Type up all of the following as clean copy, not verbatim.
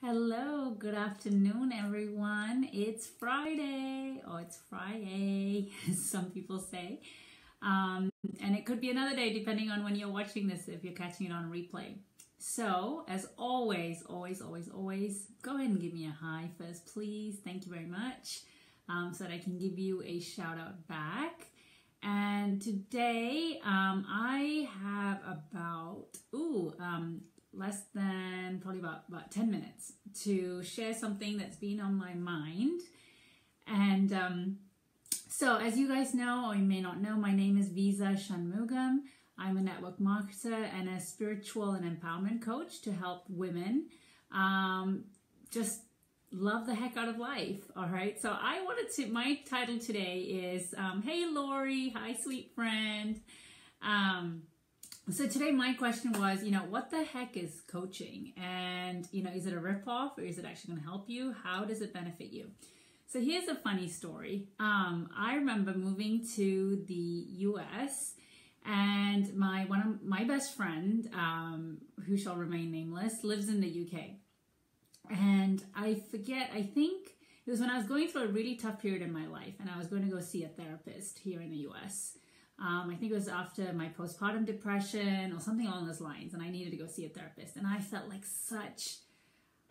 Hello, good afternoon, everyone. It's Friday, or it's Friday, as some people say. And it could be another day depending on when you're watching this, if you're catching it on replay. So, as always, go ahead and give me a hi first, please. Thank you very much. So that I can give you a shout out back. And today, I have about, less than probably about 10 minutes to share something that's been on my mind. And so as you guys know, or you may not know, my name is Visa Shanmugam. I'm a network marketer and a spiritual and empowerment coach to help women just love the heck out of life. All right. So my title today is, hey, Lori. Hi, sweet friend. So today my question was, what the heck is coaching? And, is it a ripoff or is it actually going to help you? How does it benefit you? So here's a funny story. I remember moving to the US and one of my best friend, who shall remain nameless, lives in the UK. And I think it was when I was going through a really tough period in my life and I was going to go see a therapist here in the US. I think it was after my postpartum depression or something along those lines, and I needed to go see a therapist. And I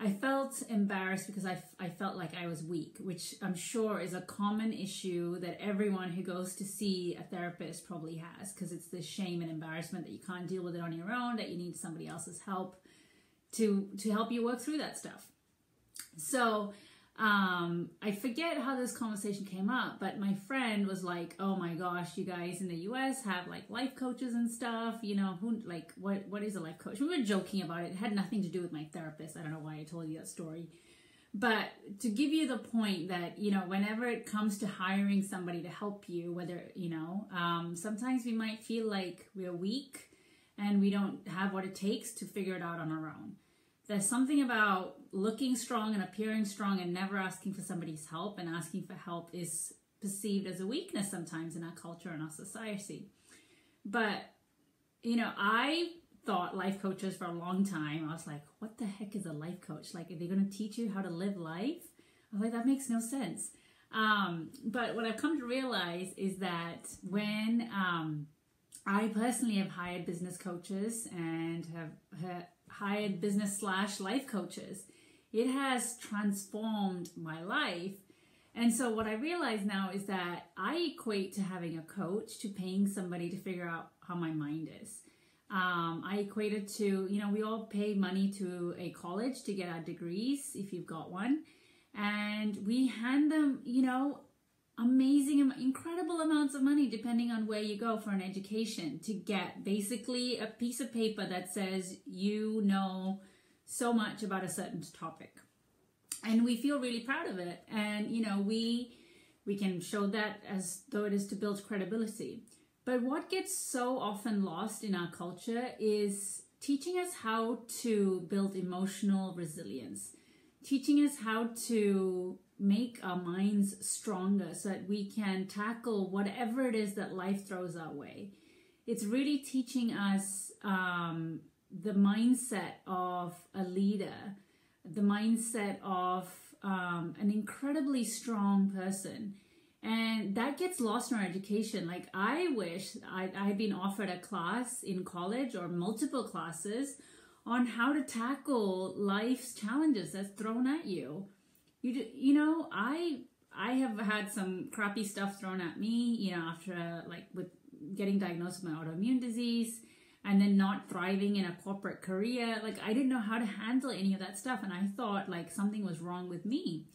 felt embarrassed because I felt like I was weak, which I'm sure is a common issue that everyone who goes to see a therapist probably has, because it's the shame and embarrassment that you can't deal with it on your own, that you need somebody else's help to help you work through that stuff. So I forget how this conversation came up, but my friend was like, oh my gosh, you guys in the US have like life coaches and stuff, what is a life coach? We were joking about it. It had nothing to do with my therapist. I don't know why I told you that story. But to give you the point that, whenever it comes to hiring somebody to help you, whether, sometimes we might feel like we're weak and we don't have what it takes to figure it out on our own. There's something about looking strong and appearing strong and never asking for somebody's help, and asking for help is perceived as a weakness sometimes in our culture and our society. But, I thought life coaches for a long time. I was like, what the heck is a life coach? Like, are they going to teach you how to live life? I was like, that makes no sense. But what I've come to realize is that when I personally have hired business coaches and have hired business/life coaches, it has transformed my life. And so what I realize now is that I equate to having a coach to paying somebody to figure out how my mind is. I equate it to, we all pay money to a college to get our degrees, if you've got one, and we hand them, incredible amounts of money depending on where you go for an education, to get basically a piece of paper that says you know so much about a certain topic. And we feel really proud of it. And, we can show that as though it is to build credibility. But what gets so often lost in our culture is teaching us how to build emotional resilience, teaching us how to make our minds stronger so that we can tackle whatever it is that life throws our way. It's really teaching us the mindset of a leader, the mindset of an incredibly strong person. And that gets lost in our education. Like, I wish I had been offered a class in college, or multiple classes, on how to tackle life's challenges that's thrown at you. I have had some crappy stuff thrown at me, after with getting diagnosed with my autoimmune disease and then not thriving in a corporate career. Like, I didn't know how to handle any of that stuff. And I thought like something was wrong with me,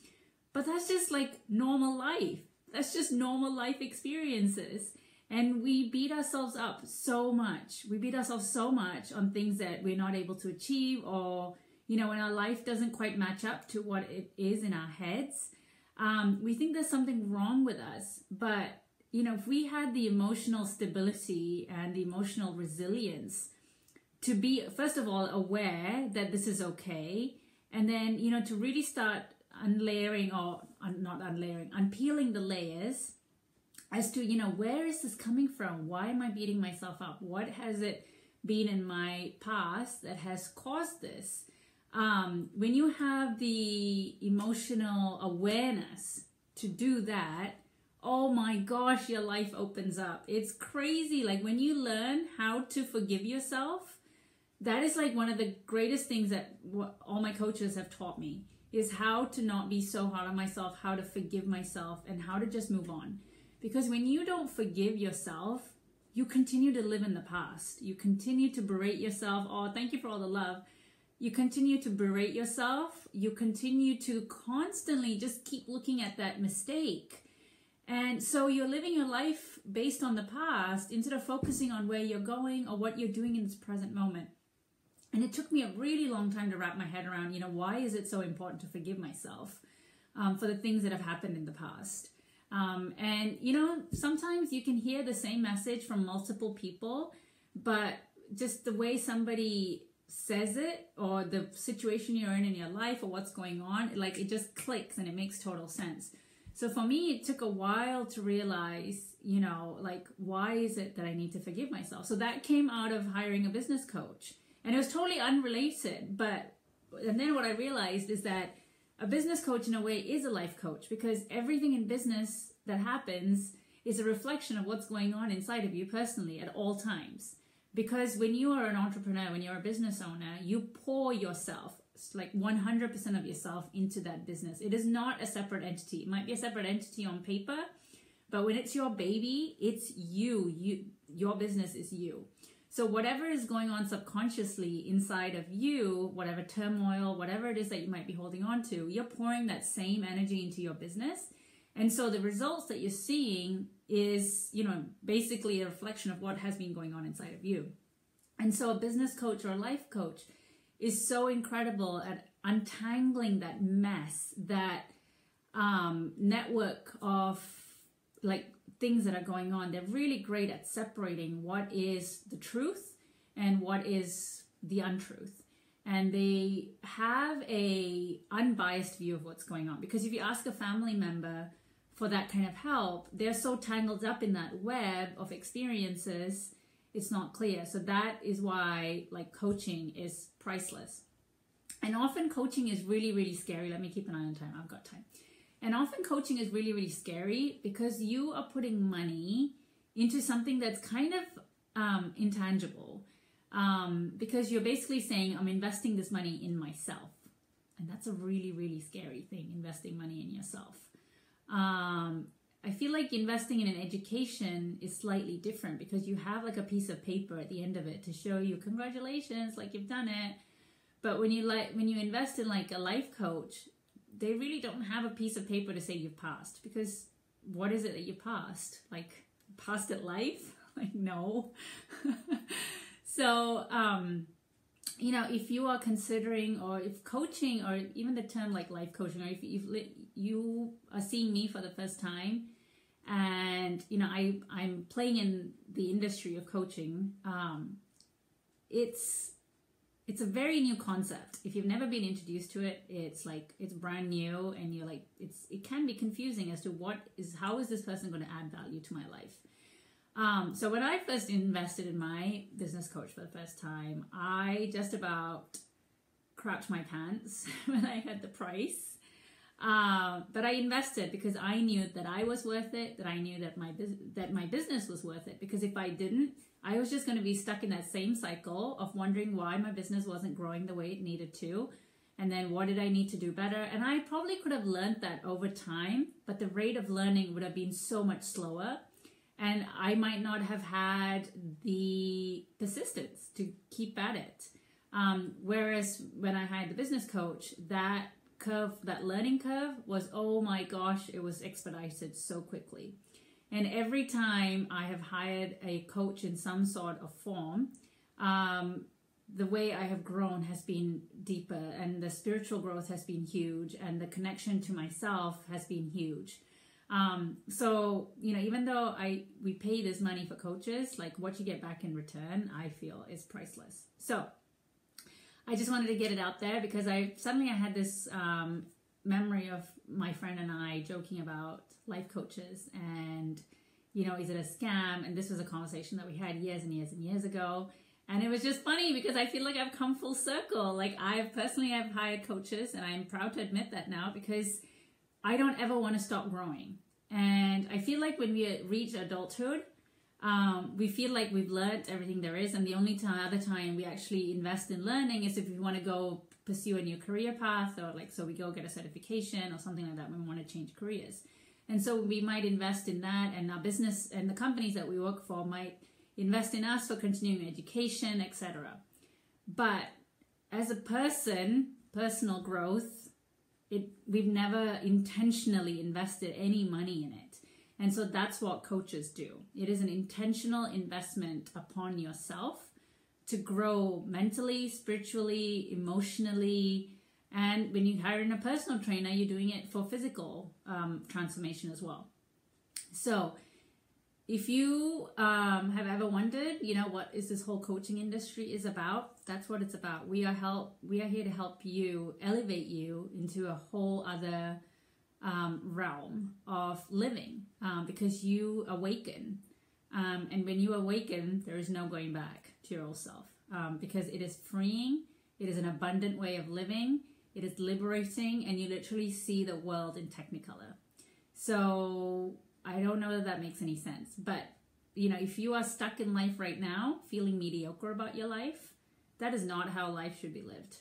but that's just like normal life. That's just normal life experiences. And we beat ourselves up so much. We beat ourselves so much on things that we're not able to achieve, or when our life doesn't quite match up to what it is in our heads, we think there's something wrong with us. But, if we had the emotional stability and the emotional resilience to be, first of all, aware that this is okay, and then, to really start unpeeling the layers as to, where is this coming from? Why am I beating myself up? What has it been in my past that has caused this? when you have the emotional awareness to do that, oh my gosh, your life opens up. It's crazy. Like when you learn how to forgive yourself, that is like one of the greatest things that all my coaches have taught me, is how to not be so hard on myself, how to forgive myself, and how to just move on. Because when you don't forgive yourself, you continue to live in the past. You continue to berate yourself. Oh, thank you for all the love. You continue to berate yourself. You continue to constantly just keep looking at that mistake. And so you're living your life based on the past instead of focusing on where you're going or what you're doing in this present moment. And it took me a really long time to wrap my head around, why is it so important to forgive myself for the things that have happened in the past? And sometimes you can hear the same message from multiple people, but just the way somebody says it, or the situation you're in your life, or what's going on, like it just clicks and it makes total sense. So for me, it took a while to realize, why is it that I need to forgive myself? So that came out of hiring a business coach, and it was totally unrelated. And then what I realized is that a business coach in a way is a life coach, because everything in business that happens is a reflection of what's going on inside of you personally at all times. Because when you are an entrepreneur, when you're a business owner, you pour yourself, like 100% of yourself, into that business. It is not a separate entity. It might be a separate entity on paper, but when it's your baby, it's you. Your business is you. So whatever is going on subconsciously inside of you, whatever turmoil, whatever it is that you might be holding on to, you're pouring that same energy into your business. And so the results that you're seeing is, basically a reflection of what has been going on inside of you. And so a business coach or a life coach is so incredible at untangling that mess, that network of like things that are going on. They're really great at separating what is the truth and what is the untruth. And they have a unbiased view of what's going on. Because if you ask a family member for that kind of help, they're so tangled up in that web of experiences, it's not clear. So that is why coaching is priceless. And often coaching is really, really scary. Let me keep an eye on time. I've got time. And often coaching is really, really scary because you are putting money into something that's kind of intangible. Because you're basically saying, I'm investing this money in myself. And that's a really, really scary thing, investing money in yourself. I feel like investing in an education is slightly different because you have a piece of paper at the end of it to show you, congratulations, you've done it. But when you invest in a life coach, they really don't have a piece of paper to say you've passed, because what is it that you passed? Passed at life? No. So, if you are considering, or if coaching, or even the term life coaching, or if you are seeing me for the first time, and I'm playing in the industry of coaching, it's a very new concept. If you've never been introduced to it, it's brand new, and you're it can be confusing as to how is this person going to add value to my life. So when I first invested in my business coach for the first time, I just about crapped my pants when I heard the price. But I invested because I knew that I was worth it, that I knew that my business was worth it. Because if I didn't, I was just going to be stuck in that same cycle of wondering why my business wasn't growing the way it needed to. And then what did I need to do better? And I probably could have learned that over time, but the rate of learning would have been so much slower. And I might not have had the persistence to keep at it. Whereas when I hired the business coach, that learning curve was, oh my gosh, it was expedited so quickly. And every time I have hired a coach in some sort of form, the way I have grown has been deeper, and the spiritual growth has been huge, and the connection to myself has been huge. So, even though we pay this money for coaches, what you get back in return, I feel is priceless. So I just wanted to get it out there because I had this memory of my friend and I joking about life coaches and, is it a scam? And this was a conversation that we had years and years and years ago. And it was just funny because I feel like I've come full circle. Like I've hired coaches, and I'm proud to admit that now, because I don't ever want to stop growing. And I feel like when we reach adulthood, we feel like we've learned everything there is. And the only other time we actually invest in learning is if we want to go pursue a new career path, or like, so we go get a certification or something like that when we want to change careers. And so we might invest in that, and our business and the companies that we work for might invest in us for continuing education, etc. But as a person, personal growth, we've never intentionally invested any money in it. And so that's what coaches do. It is an intentional investment upon yourself to grow mentally, spiritually, emotionally. And when you hire in a personal trainer, you're doing it for physical transformation as well. So if you have ever wondered, what is this whole coaching industry is about, that's what it's about. We are here to help you, elevate you into a whole other realm of living, because you awaken. And when you awaken, there is no going back to your old self, because it is freeing. It is an abundant way of living. It is liberating, and you literally see the world in Technicolor. So I don't know that makes any sense, but if you are stuck in life right now, feeling mediocre about your life, that is not how life should be lived.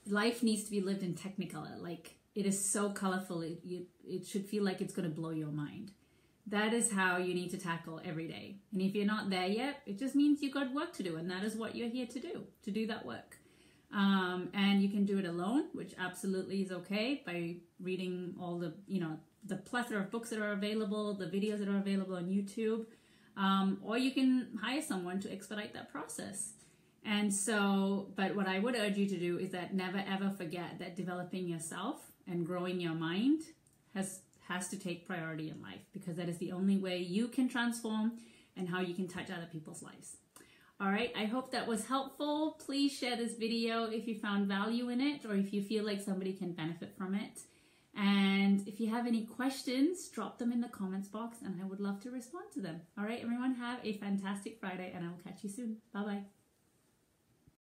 Life needs to be lived in Technicolor. Like, it is so colorful, it should feel like it's going to blow your mind. That is how you need to tackle every day. And if you're not there yet, it just means you've got work to do, and that is what you're here to do that work. And you can do it alone, which absolutely is okay, by reading all the, the plethora of books that are available, the videos that are available on YouTube, or you can hire someone to expedite that process. And so, but what I would urge you to do is that never ever forget that developing yourself and growing your mind has to take priority in life, because that is the only way you can transform and how you can touch other people's lives. All right, I hope that was helpful. Please share this video if you found value in it, or if you feel like somebody can benefit from it. And if you have any questions, drop them in the comments box, and I would love to respond to them. All right, everyone, have a fantastic Friday, and I will catch you soon. Bye-bye.